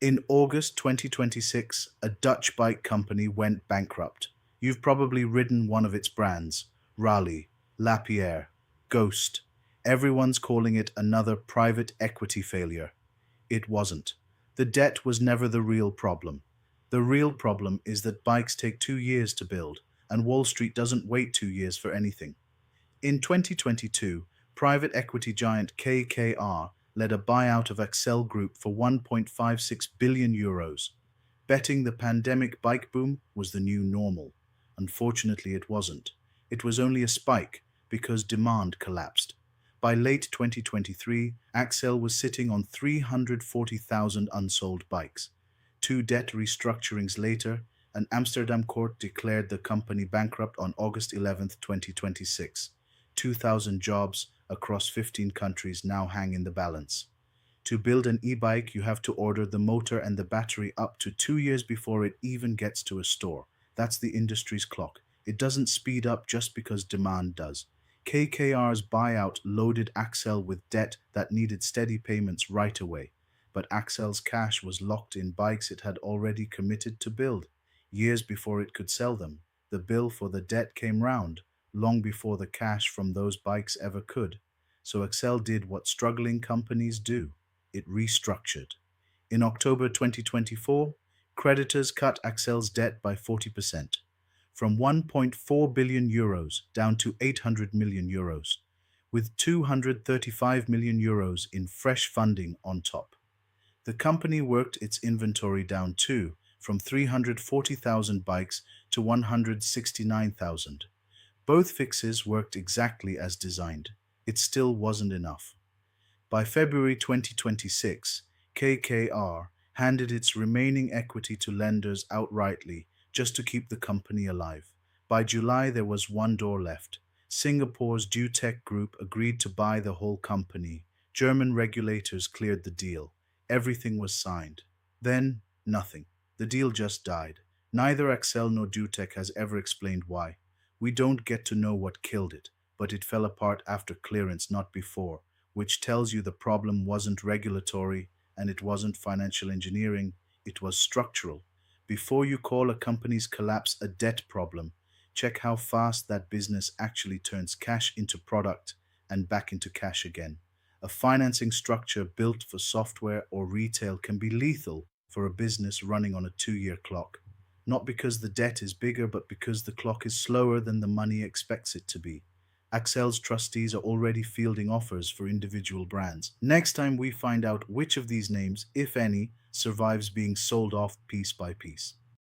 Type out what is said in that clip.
In August 2026, a Dutch bike company went bankrupt. You've probably ridden one of its brands: Raleigh, Lapierre, Ghost. Everyone's calling it another private equity failure. It wasn't. The debt was never the real problem. The real problem is that bikes take 2 years to build, and Wall Street doesn't wait 2 years for anything. In 2022, private equity giant KKR led a buyout of Accell Group for 1.56 billion euros, betting the pandemic bike boom was the new normal. Unfortunately, it wasn't. It was only a spike because demand collapsed. By late 2023, Accell was sitting on 340,000 unsold bikes. Two debt restructurings later, an Amsterdam court declared the company bankrupt on August 11, 2026. 2,000 jobs across 15 countries now hang in the balance. To build an e-bike, you have to order the motor and the battery up to 2 years before it even gets to a store. That's the industry's clock. It doesn't speed up just because demand does. KKR's buyout loaded Accell with debt that needed steady payments right away. But Accell's cash was locked in bikes it had already committed to build. Years before it could sell them, the bill for the debt came round, long before the cash from those bikes ever could. So Accell did what struggling companies do: it restructured. In October 2024, creditors cut Accell's debt by 40%, from 1.4 billion euros down to 800 million euros, with 235 million euros in fresh funding on top. The company worked its inventory down too, from 340,000 bikes to 169,000. Both fixes worked exactly as designed. It still wasn't enough. By February 2026, KKR handed its remaining equity to lenders outrightly just to keep the company alive. By July, there was one door left. Singapore's Dutech Group agreed to buy the whole company. German regulators cleared the deal. Everything was signed. Then, nothing. The deal just died. Neither Accell nor Dutech has ever explained why. We don't get to know what killed it, but it fell apart after clearance, not before, which tells you the problem wasn't regulatory and it wasn't financial engineering, it was structural. Before you call a company's collapse a debt problem, check how fast that business actually turns cash into product and back into cash again. A financing structure built for software or retail can be lethal for a business running on a 2-year clock. Not because the debt is bigger, but because the clock is slower than the money expects it to be. Accell's trustees are already fielding offers for individual brands. Next time we find out which of these names, if any, survives being sold off piece by piece.